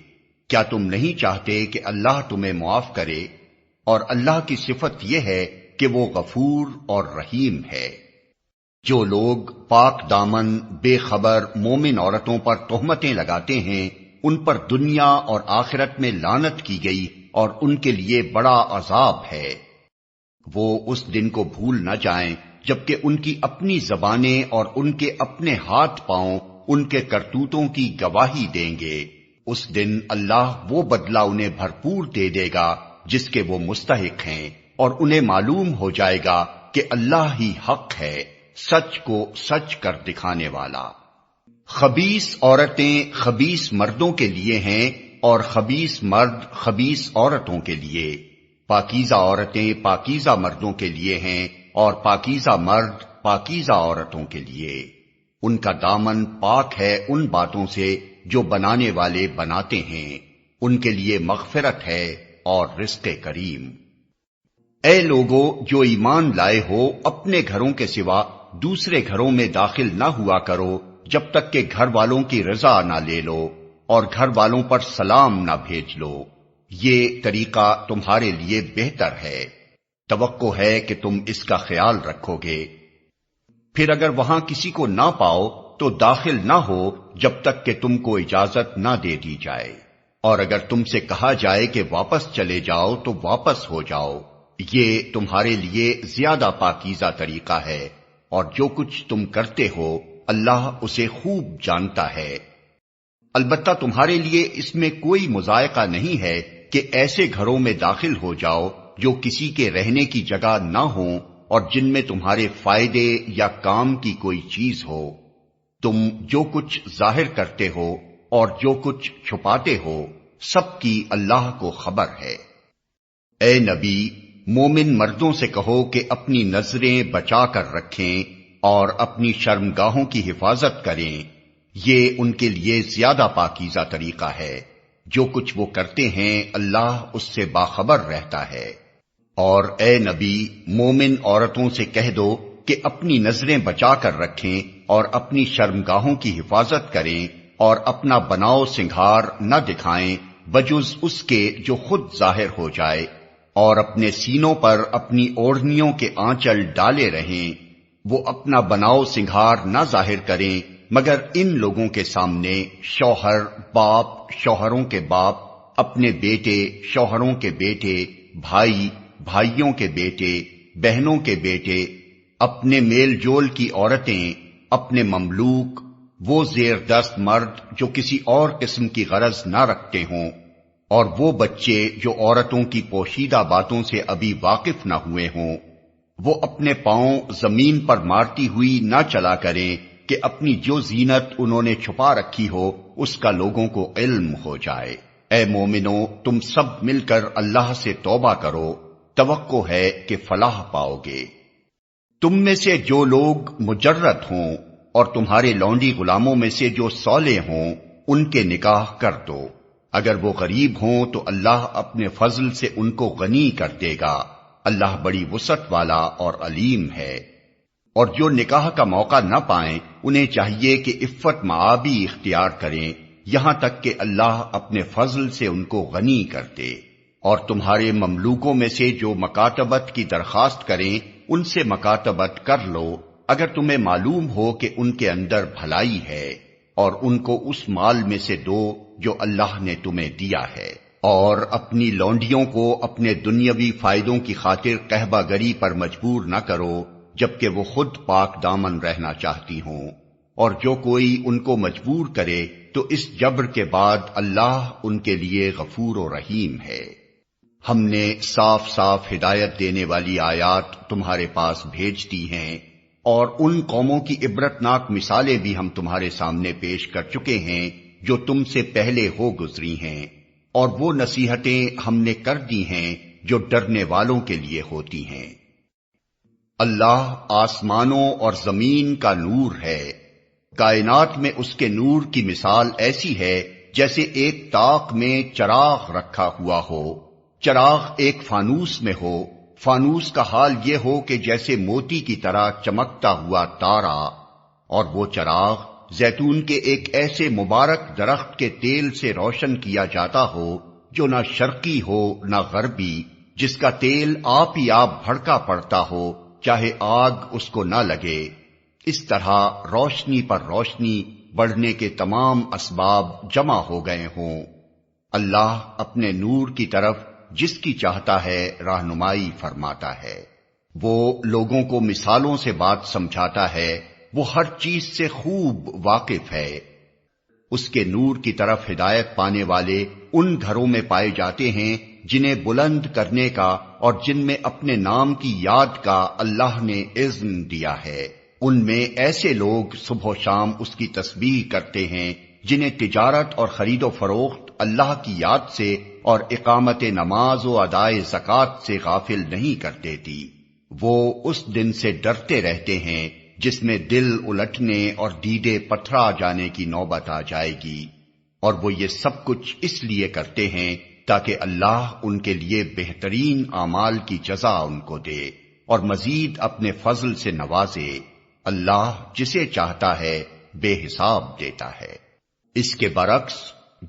کیا تم نہیں چاہتے کہ اللہ تمہیں معاف کرے؟ اور اللہ کی صفت یہ ہے کہ وہ غفور اور رحیم ہے۔ جو لوگ پاک دامن بے خبر مومن عورتوں پر تہمتیں لگاتے ہیں، ان پر دنیا اور آخرت میں لعنت کی گئی اور ان کے لیے بڑا عذاب ہے۔ وہ اس دن کو بھول نہ جائیں جبکہ ان کی اپنی زبانیں اور ان کے اپنے ہاتھ پاؤں ان کے کرتوتوں کی گواہی دیں گے۔ اس دن اللہ وہ بدلہ انہیں بھرپور دے دے گا جس کے وہ مستحق ہیں، اور انہیں معلوم ہو جائے گا کہ اللہ ہی حق ہے، سچ کو سچ کر دکھانے والا۔ خبیث عورتیں خبیث مردوں کے لیے ہیں اور خبیث مرد خبیث عورتوں کے لیے۔ پاکیزہ عورتیں پاکیزہ مردوں کے لیے ہیں اور پاکیزہ مرد پاکیزہ عورتوں کے لیے۔ ان کا دامن پاک ہے ان باتوں سے جو بنانے والے بناتے ہیں، ان کے لیے مغفرت ہے اور رزق کریم۔ اے لوگو جو ایمان لائے ہو، اپنے گھروں کے سوا دوسرے گھروں میں داخل نہ ہوا کرو جب تک کہ گھر والوں کی رضا نہ لے لو اور گھر والوں پر سلام نہ بھیج لو۔ یہ طریقہ تمہارے لیے بہتر ہے۔ توقع ہے کہ تم اس کا خیال رکھو گے۔ پھر اگر وہاں کسی کو نہ پاؤ تو داخل نہ ہو جب تک کہ تم کو اجازت نہ دے دی جائے، اور اگر تم سے کہا جائے کہ واپس چلے جاؤ تو واپس ہو جاؤ۔ یہ تمہارے لیے زیادہ پاکیزہ طریقہ ہے، اور جو کچھ تم کرتے ہو اللہ اسے خوب جانتا ہے۔ البتہ تمہارے لیے اس میں کوئی مذائقہ نہیں ہے کہ ایسے گھروں میں داخل ہو جاؤ جو کسی کے رہنے کی جگہ نہ ہوں اور جن میں تمہارے فائدے یا کام کی کوئی چیز ہو۔ تم جو کچھ ظاہر کرتے ہو اور جو کچھ چھپاتے ہو، سب کی اللہ کو خبر ہے۔ اے نبی، مومن مردوں سے کہو کہ اپنی نظریں بچا کر رکھیں اور اپنی شرمگاہوں کی حفاظت کریں، یہ ان کے لیے زیادہ پاکیزہ طریقہ ہے۔ جو کچھ وہ کرتے ہیں اللہ اس سے باخبر رہتا ہے۔ اور اے نبی، مومن عورتوں سے کہہ دو کہ اپنی نظریں بچا کر رکھیں اور اپنی شرمگاہوں کی حفاظت کریں اور اپنا بناؤ سنگھار نہ دکھائیں بجز اس کے جو خود ظاہر ہو جائے، اور اپنے سینوں پر اپنی اوڑھنیوں کے آنچل ڈالے رہیں۔ وہ اپنا بناؤ سنگھار نہ ظاہر کریں مگر ان لوگوں کے سامنے شوہر، باپ، شوہروں کے باپ، اپنے بیٹے، شوہروں کے بیٹے، بھائی، بھائیوں کے بیٹے، بہنوں کے بیٹے، اپنے میل جول کی عورتیں، اپنے مملوک، وہ زیر دست مرد جو کسی اور قسم کی غرض نہ رکھتے ہوں، اور وہ بچے جو عورتوں کی پوشیدہ باتوں سے ابھی واقف نہ ہوئے ہوں۔ وہ اپنے پاؤں زمین پر مارتی ہوئی نہ چلا کریں کہ اپنی جو زینت انہوں نے چھپا رکھی ہو اس کا لوگوں کو علم ہو جائے۔ اے مومنو، تم سب مل کر اللہ سے توبہ کرو، توقع ہے کہ فلاح پاؤ گے۔ تم میں سے جو لوگ مجرد ہوں اور تمہارے لونڈی غلاموں میں سے جو صالح ہوں ان کے نکاح کر دو۔ اگر وہ غریب ہوں تو اللہ اپنے فضل سے ان کو غنی کر دے گا، اللہ بڑی وسعت والا اور علیم ہے۔ اور جو نکاح کا موقع نہ پائیں انہیں چاہیے کہ عفت معابی اختیار کریں یہاں تک کہ اللہ اپنے فضل سے ان کو غنی کر دے۔ اور تمہارے مملوکوں میں سے جو مکاتبت کی درخواست کریں ان سے مکاتبت کر لو اگر تمہیں معلوم ہو کہ ان کے اندر بھلائی ہے، اور ان کو اس مال میں سے دو جو اللہ نے تمہیں دیا ہے۔ اور اپنی لونڈیوں کو اپنے دنیاوی فائدوں کی خاطر قہبہ گری پر مجبور نہ کرو جبکہ وہ خود پاک دامن رہنا چاہتی ہوں، اور جو کوئی ان کو مجبور کرے تو اس جبر کے بعد اللہ ان کے لیے غفور و رحیم ہے۔ ہم نے صاف صاف ہدایت دینے والی آیات تمہارے پاس بھیج دی ہیں، اور ان قوموں کی عبرتناک مثالیں بھی ہم تمہارے سامنے پیش کر چکے ہیں جو تم سے پہلے ہو گزری ہیں، اور وہ نصیحتیں ہم نے کر دی ہیں جو ڈرنے والوں کے لیے ہوتی ہیں۔ اللہ آسمانوں اور زمین کا نور ہے، کائنات میں اس کے نور کی مثال ایسی ہے جیسے ایک طاق میں چراغ رکھا ہوا ہو، چراغ ایک فانوس میں ہو، فانوس کا حال یہ ہو کہ جیسے موتی کی طرح چمکتا ہوا تارا، اور وہ چراغ زیتون کے ایک ایسے مبارک درخت کے تیل سے روشن کیا جاتا ہو جو نہ شرقی ہو نہ غربی، جس کا تیل آپ ہی آپ بھڑکا پڑتا ہو چاہے آگ اس کو نہ لگے۔ اس طرح روشنی پر روشنی بڑھنے کے تمام اسباب جمع ہو گئے ہوں۔ اللہ اپنے نور کی طرف جس کی چاہتا ہے رہنمائی فرماتا ہے، وہ لوگوں کو مثالوں سے بات سمجھاتا ہے، وہ ہر چیز سے خوب واقف ہے۔ اس کے نور کی طرف ہدایت پانے والے ان گھروں میں پائے جاتے ہیں جنہیں بلند کرنے کا اور جن میں اپنے نام کی یاد کا اللہ نے اذن دیا ہے۔ ان میں ایسے لوگ صبح و شام اس کی تسبیح کرتے ہیں جنہیں تجارت اور خرید و فروخت اللہ کی یاد سے اور اقامت نماز و ادائے زکوٰۃ سے غافل نہیں کر دیتی۔ وہ اس دن سے ڈرتے رہتے ہیں جس میں دل الٹنے اور دیدے پتھرا جانے کی نوبت آ جائے گی، اور وہ یہ سب کچھ اس لیے کرتے ہیں تاکہ اللہ ان کے لیے بہترین اعمال کی جزا ان کو دے اور مزید اپنے فضل سے نوازے۔ اللہ جسے چاہتا ہے بے حساب دیتا ہے۔ اس کے برعکس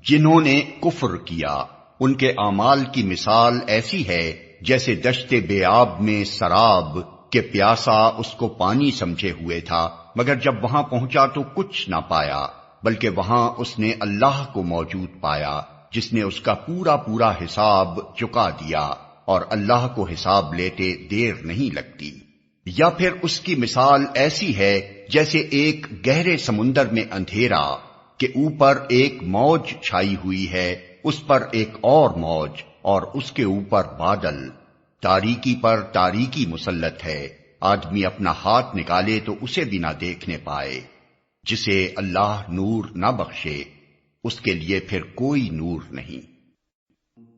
جنہوں نے کفر کیا ان کے اعمال کی مثال ایسی ہے جیسے دشت بے آب میں سراب کہ پیاسا اس کو پانی سمجھے ہوئے تھا، مگر جب وہاں پہنچا تو کچھ نہ پایا، بلکہ وہاں اس نے اللہ کو موجود پایا جس نے اس کا پورا پورا حساب چکا دیا، اور اللہ کو حساب لیتے دیر نہیں لگتی۔ یا پھر اس کی مثال ایسی ہے جیسے ایک گہرے سمندر میں اندھیرا کہ اوپر ایک موج چھائی ہوئی ہے، اس پر ایک اور موج، اور اس کے اوپر بادل، تاریکی پر تاریکی مسلط ہے، آدمی اپنا ہاتھ نکالے تو اسے بھی نہ دیکھنے پائے۔ جسے اللہ نور نہ بخشے اس کے لیے پھر کوئی نور نہیں۔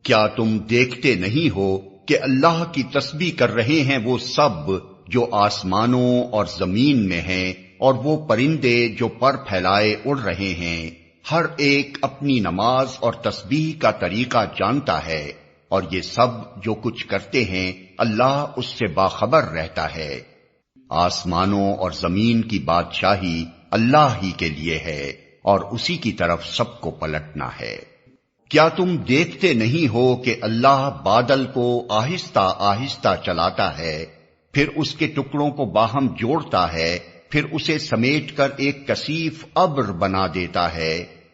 کیا تم دیکھتے نہیں ہو کہ اللہ کی تسبیح کر رہے ہیں وہ سب جو آسمانوں اور زمین میں ہیں، اور وہ پرندے جو پر پھیلائے اڑ رہے ہیں، ہر ایک اپنی نماز اور تسبیح کا طریقہ جانتا ہے، اور یہ سب جو کچھ کرتے ہیں اللہ اس سے باخبر رہتا ہے۔ آسمانوں اور زمین کی بادشاہی اللہ ہی کے لیے ہے، اور اسی کی طرف سب کو پلٹنا ہے۔ کیا تم دیکھتے نہیں ہو کہ اللہ بادل کو آہستہ آہستہ چلاتا ہے، پھر اس کے ٹکڑوں کو باہم جوڑتا ہے، پھر اسے سمیٹ کر ایک کثیف ابر بنا دیتا ہے،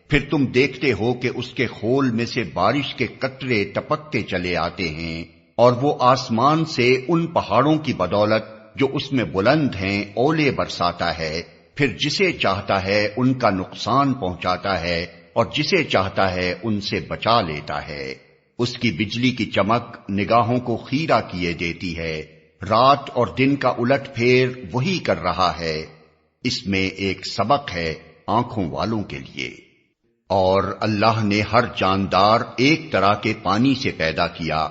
پھر تم دیکھتے ہو کہ اس کے خول میں سے بارش کے قطرے ٹپکتے چلے آتے ہیں، اور وہ آسمان سے ان پہاڑوں کی بدولت جو اس میں بلند ہیں اولے برساتا ہے، پھر جسے چاہتا ہے ان کا نقصان پہنچاتا ہے اور جسے چاہتا ہے ان سے بچا لیتا ہے۔ اس کی بجلی کی چمک نگاہوں کو خیرہ کیے دیتی ہے، رات اور دن کا الٹ پھیر وہی کر رہا ہے۔ اس میں ایک سبق ہے آنکھوں والوں کے لیے۔ اور اللہ نے ہر جاندار ایک طرح کے پانی سے پیدا کیا،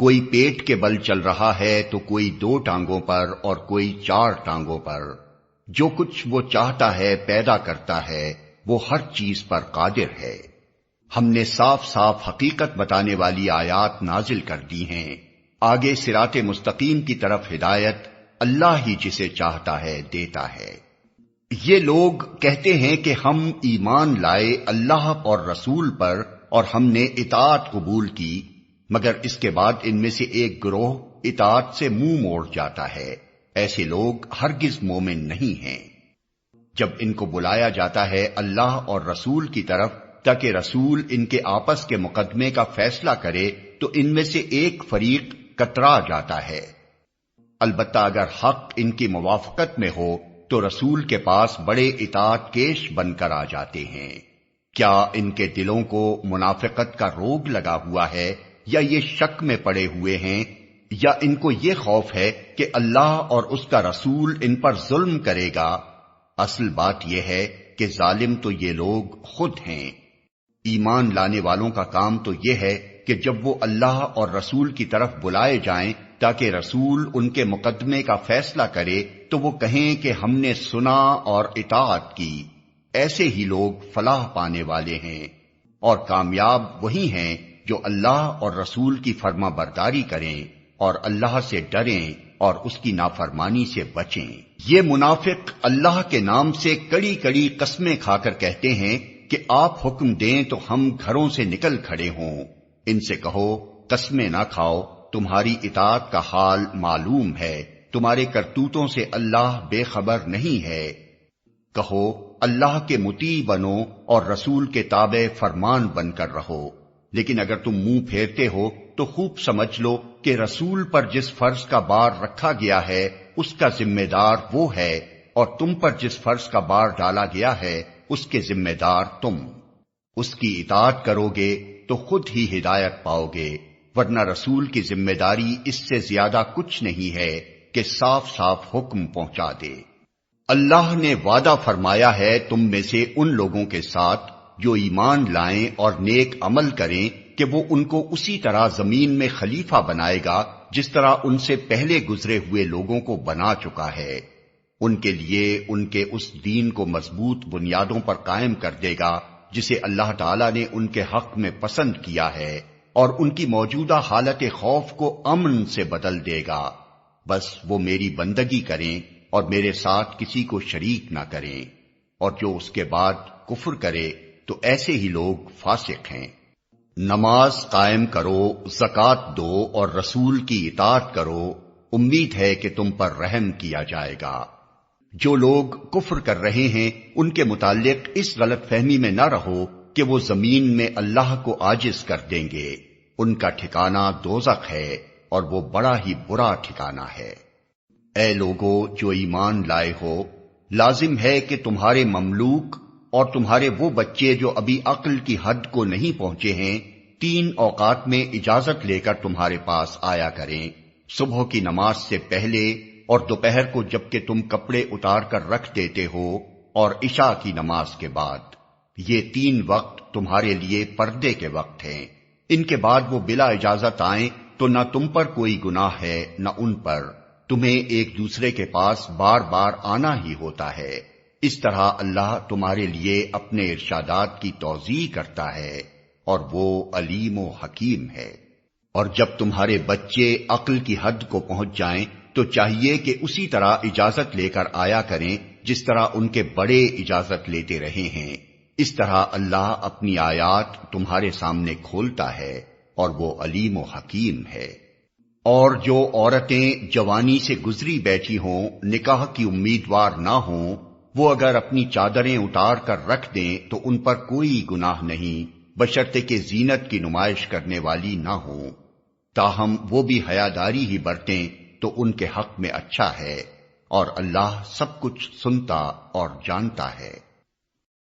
کوئی پیٹ کے بل چل رہا ہے تو کوئی 2 ٹانگوں پر اور کوئی 4 ٹانگوں پر، جو کچھ وہ چاہتا ہے پیدا کرتا ہے، وہ ہر چیز پر قادر ہے۔ ہم نے صاف صاف حقیقت بتانے والی آیات نازل کر دی ہیں، آگے صراط مستقیم کی طرف ہدایت اللہ ہی جسے چاہتا ہے دیتا ہے۔ یہ لوگ کہتے ہیں کہ ہم ایمان لائے اللہ اور رسول پر اور ہم نے اطاعت قبول کی، مگر اس کے بعد ان میں سے ایک گروہ اطاعت سے منہ موڑ جاتا ہے۔ ایسے لوگ ہرگز مومن نہیں ہیں۔ جب ان کو بلایا جاتا ہے اللہ اور رسول کی طرف تاکہ رسول ان کے آپس کے مقدمے کا فیصلہ کرے، تو ان میں سے ایک فریق کترا جاتا ہے۔ البتہ اگر حق ان کی موافقت میں ہو تو رسول کے پاس بڑے اطاعت کیش بن کر آ جاتے ہیں۔ کیا ان کے دلوں کو منافقت کا روگ لگا ہوا ہے، یا یہ شک میں پڑے ہوئے ہیں، یا ان کو یہ خوف ہے کہ اللہ اور اس کا رسول ان پر ظلم کرے گا؟ اصل بات یہ ہے کہ ظالم تو یہ لوگ خود ہیں۔ ایمان لانے والوں کا کام تو یہ ہے کہ جب وہ اللہ اور رسول کی طرف بلائے جائیں تاکہ رسول ان کے مقدمے کا فیصلہ کرے، تو وہ کہیں کہ ہم نے سنا اور اطاعت کی۔ ایسے ہی لوگ فلاح پانے والے ہیں، اور کامیاب وہی ہیں جو اللہ اور رسول کی فرما برداری کریں اور اللہ سے ڈریں اور اس کی نافرمانی سے بچیں۔ یہ منافق اللہ کے نام سے کڑی کڑی قسمیں کھا کر کہتے ہیں کہ آپ حکم دیں تو ہم گھروں سے نکل کھڑے ہوں۔ ان سے کہو قسمیں نہ کھاؤ، تمہاری اطاعت کا حال معلوم ہے، تمہارے کرتوتوں سے اللہ بے خبر نہیں ہے۔ کہو اللہ کے مطیع بنو اور رسول کے تابع فرمان بن کر رہو، لیکن اگر تم منہ پھیرتے ہو تو خوب سمجھ لو کہ رسول پر جس فرض کا بار رکھا گیا ہے اس کا ذمہ دار وہ ہے، اور تم پر جس فرض کا بار ڈالا گیا ہے اس کے ذمہ دار تم۔ اس کی اطاعت کرو گے تو خود ہی ہدایت پاؤ گے، ورنہ رسول کی ذمہ داری اس سے زیادہ کچھ نہیں ہے کہ صاف صاف حکم پہنچا دے۔ اللہ نے وعدہ فرمایا ہے تم میں سے ان لوگوں کے ساتھ جو ایمان لائیں اور نیک عمل کریں کہ وہ ان کو اسی طرح زمین میں خلیفہ بنائے گا جس طرح ان سے پہلے گزرے ہوئے لوگوں کو بنا چکا ہے۔ ان کے لیے ان کے اس دین کو مضبوط بنیادوں پر قائم کر دے گا جسے اللہ تعالیٰ نے ان کے حق میں پسند کیا ہے، اور ان کی موجودہ حالت خوف کو امن سے بدل دے گا۔ بس وہ میری بندگی کریں اور میرے ساتھ کسی کو شریک نہ کریں، اور جو اس کے بعد کفر کرے تو ایسے ہی لوگ فاسق ہیں۔ نماز قائم کرو، زکوٰۃ دو اور رسول کی اطاعت کرو، امید ہے کہ تم پر رحم کیا جائے گا۔ جو لوگ کفر کر رہے ہیں ان کے متعلق اس غلط فہمی میں نہ رہو کہ وہ زمین میں اللہ کو عاجز کر دیں گے، ان کا ٹھکانہ دوزخ ہے اور وہ بڑا ہی برا ٹھکانہ ہے۔ اے لوگو جو ایمان لائے ہو، لازم ہے کہ تمہارے مملوک اور تمہارے وہ بچے جو ابھی عقل کی حد کو نہیں پہنچے ہیں 3 اوقات میں اجازت لے کر تمہارے پاس آیا کریں، صبح کی نماز سے پہلے اور دوپہر کو جبکہ تم کپڑے اتار کر رکھ دیتے ہو، اور عشاء کی نماز کے بعد۔ یہ 3 وقت تمہارے لیے پردے کے وقت ہیں۔ ان کے بعد وہ بلا اجازت آئیں تو نہ تم پر کوئی گناہ ہے نہ ان پر، تمہیں ایک دوسرے کے پاس بار بار آنا ہی ہوتا ہے۔ اس طرح اللہ تمہارے لیے اپنے ارشادات کی توضیح کرتا ہے اور وہ علیم و حکیم ہے۔ اور جب تمہارے بچے عقل کی حد کو پہنچ جائیں تو چاہیے کہ اسی طرح اجازت لے کر آیا کریں جس طرح ان کے بڑے اجازت لیتے رہے ہیں۔ اس طرح اللہ اپنی آیات تمہارے سامنے کھولتا ہے اور وہ علیم و حکیم ہے۔ اور جو عورتیں جوانی سے گزری بیٹھی ہوں، نکاح کی امیدوار نہ ہوں، وہ اگر اپنی چادریں اتار کر رکھ دیں تو ان پر کوئی گناہ نہیں، بشرطے کہ زینت کی نمائش کرنے والی نہ ہوں۔ تاہم وہ بھی حیاداری ہی برتیں تو ان کے حق میں اچھا ہے، اور اللہ سب کچھ سنتا اور جانتا ہے۔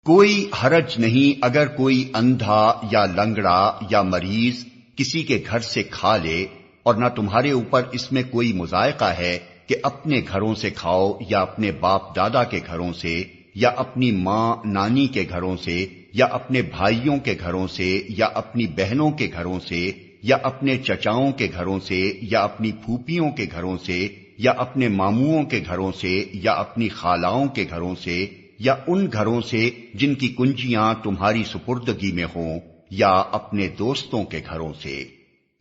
کوئی حرج نہیں اگر کوئی اندھا یا لنگڑا یا مریض کسی کے گھر سے کھا لے، اور نہ تمہارے اوپر اس میں کوئی مضائقہ ہے کہ اپنے گھروں سے کھاؤ یا اپنے باپ دادا کے گھروں سے یا اپنی ماں نانی کے گھروں سے یا اپنے بھائیوں کے گھروں سے یا اپنی بہنوں کے گھروں سے یا اپنے چچاؤں کے گھروں سے یا اپنی پھوپھیوں کے گھروں سے یا اپنے ماموؤں کے گھروں سے یا اپنی خالاؤں کے گھروں سے یا ان گھروں سے جن کی کنجیاں تمہاری سپردگی میں ہوں یا اپنے دوستوں کے گھروں سے۔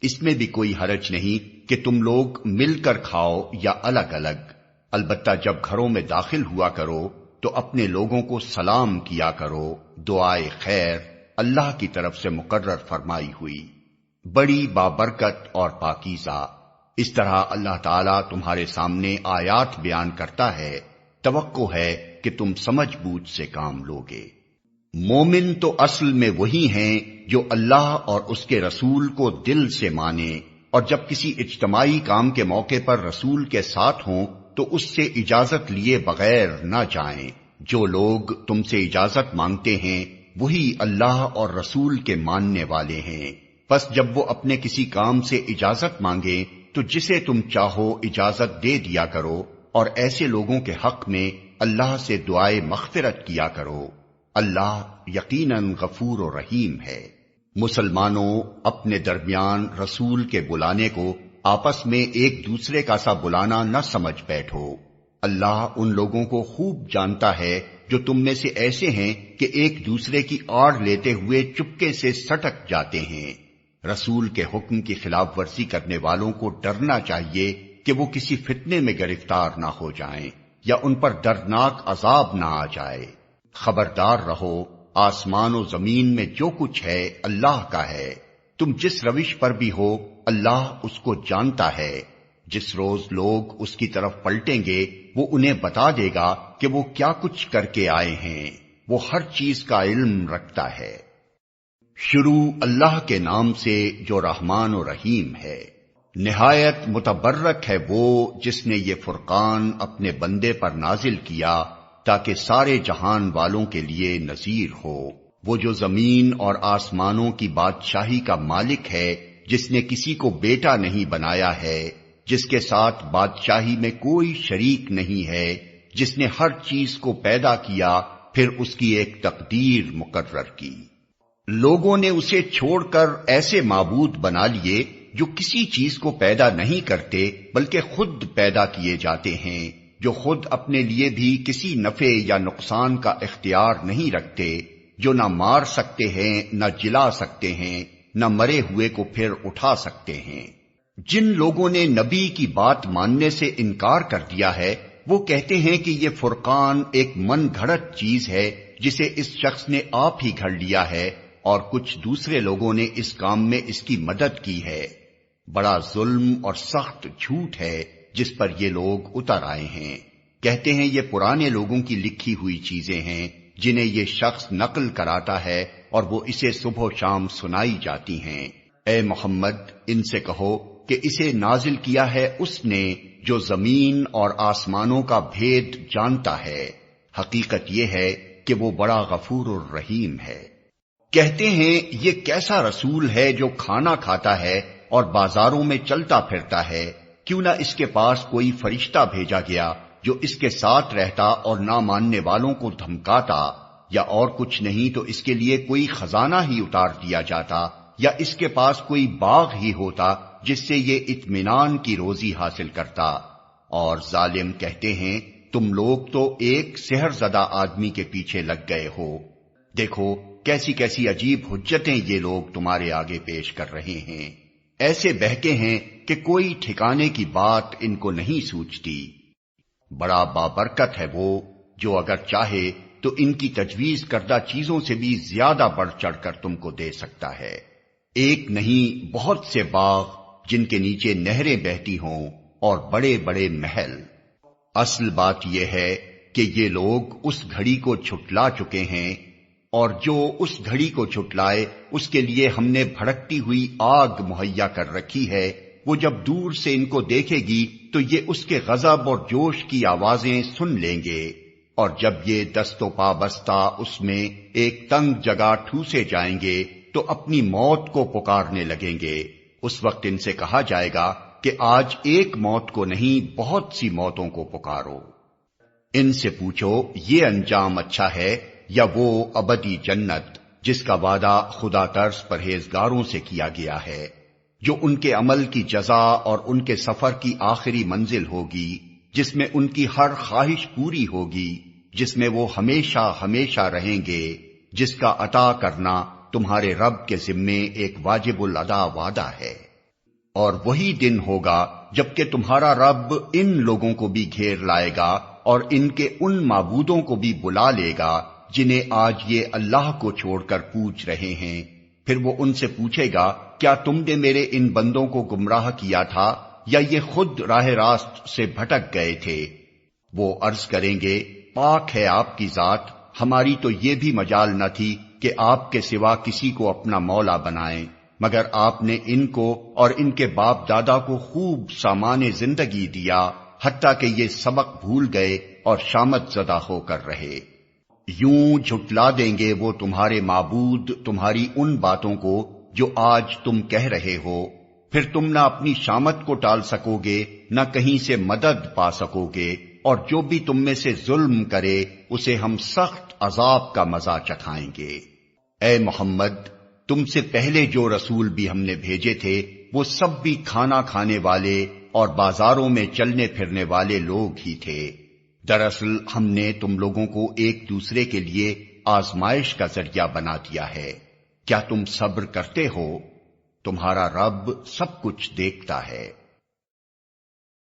اس میں بھی کوئی حرج نہیں کہ تم لوگ مل کر کھاؤ یا الگ الگ، البتہ جب گھروں میں داخل ہوا کرو تو اپنے لوگوں کو سلام کیا کرو، دعائے خیر اللہ کی طرف سے مقرر فرمائی ہوئی، بڑی بابرکت اور پاکیزہ۔ اس طرح اللہ تعالیٰ تمہارے سامنے آیات بیان کرتا ہے، توقع ہے کہ تم سمجھ بوجھ سے کام لوگے۔ مومن تو اصل میں وہی ہیں جو اللہ اور اس کے رسول کو دل سے مانے، اور جب کسی اجتماعی کام کے موقع پر رسول کے ساتھ ہوں تو اس سے اجازت لیے بغیر نہ جائیں۔ جو لوگ تم سے اجازت مانگتے ہیں وہی اللہ اور رسول کے ماننے والے ہیں، پس جب وہ اپنے کسی کام سے اجازت مانگیں تو جسے تم چاہو اجازت دے دیا کرو، اور ایسے لوگوں کے حق میں اللہ سے دعائے مغفرت کیا کرو، اللہ یقیناً غفور و رحیم ہے۔ مسلمانوں اپنے درمیان رسول کے بلانے کو آپس میں ایک دوسرے کا سا بلانا نہ سمجھ بیٹھو، اللہ ان لوگوں کو خوب جانتا ہے جو تم میں سے ایسے ہیں کہ ایک دوسرے کی آڑ لیتے ہوئے چپکے سے سٹک جاتے ہیں۔ رسول کے حکم کی خلاف ورزی کرنے والوں کو ڈرنا چاہیے کہ وہ کسی فتنے میں گرفتار نہ ہو جائیں یا ان پر دردناک عذاب نہ آ جائے۔ خبردار رہو، آسمان و زمین میں جو کچھ ہے اللہ کا ہے، تم جس روش پر بھی ہو اللہ اس کو جانتا ہے۔ جس روز لوگ اس کی طرف پلٹیں گے وہ انہیں بتا دے گا کہ وہ کیا کچھ کر کے آئے ہیں، وہ ہر چیز کا علم رکھتا ہے۔ شروع اللہ کے نام سے جو رحمان و رحیم ہے۔ نہایت متبرک ہے وہ جس نے یہ فرقان اپنے بندے پر نازل کیا تاکہ سارے جہان والوں کے لیے نذیر ہو۔ وہ جو زمین اور آسمانوں کی بادشاہی کا مالک ہے، جس نے کسی کو بیٹا نہیں بنایا ہے، جس کے ساتھ بادشاہی میں کوئی شریک نہیں ہے، جس نے ہر چیز کو پیدا کیا پھر اس کی ایک تقدیر مقرر کی۔ لوگوں نے اسے چھوڑ کر ایسے معبود بنا لیے جو کسی چیز کو پیدا نہیں کرتے بلکہ خود پیدا کیے جاتے ہیں، جو خود اپنے لیے بھی کسی نفع یا نقصان کا اختیار نہیں رکھتے، جو نہ مار سکتے ہیں نہ جلا سکتے ہیں، نہ مرے ہوئے کو پھر اٹھا سکتے ہیں۔ جن لوگوں نے نبی کی بات ماننے سے انکار کر دیا ہے وہ کہتے ہیں کہ یہ فرقان ایک من گھڑت چیز ہے جسے اس شخص نے آپ ہی گھڑ لیا ہے، اور کچھ دوسرے لوگوں نے اس کام میں اس کی مدد کی ہے۔ بڑا ظلم اور سخت جھوٹ ہے جس پر یہ لوگ اتر آئے ہیں۔ کہتے ہیں یہ پرانے لوگوں کی لکھی ہوئی چیزیں ہیں جنہیں یہ شخص نقل کراتا ہے اور وہ اسے صبح و شام سنائی جاتی ہیں۔ اے محمد ان سے کہو کہ اسے نازل کیا ہے اس نے جو زمین اور آسمانوں کا بھید جانتا ہے، حقیقت یہ ہے کہ وہ بڑا غفور الرحیم ہے۔ کہتے ہیں یہ کیسا رسول ہے جو کھانا کھاتا ہے اور بازاروں میں چلتا پھرتا ہے، کیوں نہ اس کے پاس کوئی فرشتہ بھیجا گیا جو اس کے ساتھ رہتا اور نہ ماننے والوں کو دھمکاتا، یا اور کچھ نہیں تو اس کے لیے کوئی خزانہ ہی اتار دیا جاتا، یا اس کے پاس کوئی باغ ہی ہوتا جس سے یہ اطمینان کی روزی حاصل کرتا۔ اور ظالم کہتے ہیں تم لوگ تو ایک سحر زدہ آدمی کے پیچھے لگ گئے ہو، دیکھو کیسی کیسی عجیب حجتیں یہ لوگ تمہارے آگے پیش کر رہے ہیں، ایسے بہکے ہیں کہ کوئی ٹھکانے کی بات ان کو نہیں سوچتی۔ بڑا بابرکت ہے وہ جو اگر چاہے تو ان کی تجویز کردہ چیزوں سے بھی زیادہ بڑھ چڑھ کر تم کو دے سکتا ہے۔ ایک نہیں بہت سے باغ جن کے نیچے نہریں بہتی ہوں اور بڑے بڑے محل۔ اصل بات یہ ہے کہ یہ لوگ اس گھڑی کو جھٹلا چکے ہیں، اور جو اس گھڑی کو جھٹلائے اس کے لیے ہم نے بھڑکتی ہوئی آگ مہیا کر رکھی ہے، وہ جب دور سے ان کو دیکھے گی تو یہ اس کے غضب اور جوش کی آوازیں سن لیں گے، اور جب یہ دست و پا بستہ اس میں ایک تنگ جگہ ٹھوسے جائیں گے تو اپنی موت کو پکارنے لگیں گے۔ اس وقت ان سے کہا جائے گا کہ آج ایک موت کو نہیں بہت سی موتوں کو پکارو۔ ان سے پوچھو یہ انجام اچھا ہے یا وہ ابدی جنت جس کا وعدہ خدا ترس پرہیزگاروں سے کیا گیا ہے۔ جو ان کے عمل کی جزا اور ان کے سفر کی آخری منزل ہوگی، جس میں ان کی ہر خواہش پوری ہوگی، جس میں وہ ہمیشہ ہمیشہ رہیں گے، جس کا عطا کرنا تمہارے رب کے ذمے ایک واجب الادا وعدہ ہے۔ اور وہی دن ہوگا جبکہ تمہارا رب ان لوگوں کو بھی گھیر لائے گا اور ان کے ان معبودوں کو بھی بلا لے گا جنہیں آج یہ اللہ کو چھوڑ کر پوچھ رہے ہیں۔ پھر وہ ان سے پوچھے گا، کیا تم نے میرے ان بندوں کو گمراہ کیا تھا یا یہ خود راہ راست سے بھٹک گئے تھے؟ وہ عرض کریں گے، پاک ہے آپ کی ذات، ہماری تو یہ بھی مجال نہ تھی کہ آپ کے سوا کسی کو اپنا مولا بنائیں، مگر آپ نے ان کو اور ان کے باپ دادا کو خوب سامان زندگی دیا، حتیٰ کہ یہ سبق بھول گئے اور شامت زدہ ہو کر رہے۔ یوں جھٹلا دیں گے وہ تمہارے معبود تمہاری ان باتوں کو جو آج تم کہہ رہے ہو، پھر تم نہ اپنی شامت کو ٹال سکو گے نہ کہیں سے مدد پا سکو گے، اور جو بھی تم میں سے ظلم کرے اسے ہم سخت عذاب کا مزہ چکھائیں گے۔ اے محمد، تم سے پہلے جو رسول بھی ہم نے بھیجے تھے وہ سب بھی کھانا کھانے والے اور بازاروں میں چلنے پھرنے والے لوگ ہی تھے۔ دراصل ہم نے تم لوگوں کو ایک دوسرے کے لیے آزمائش کا ذریعہ بنا دیا ہے۔ کیا تم صبر کرتے ہو؟ تمہارا رب سب کچھ دیکھتا ہے۔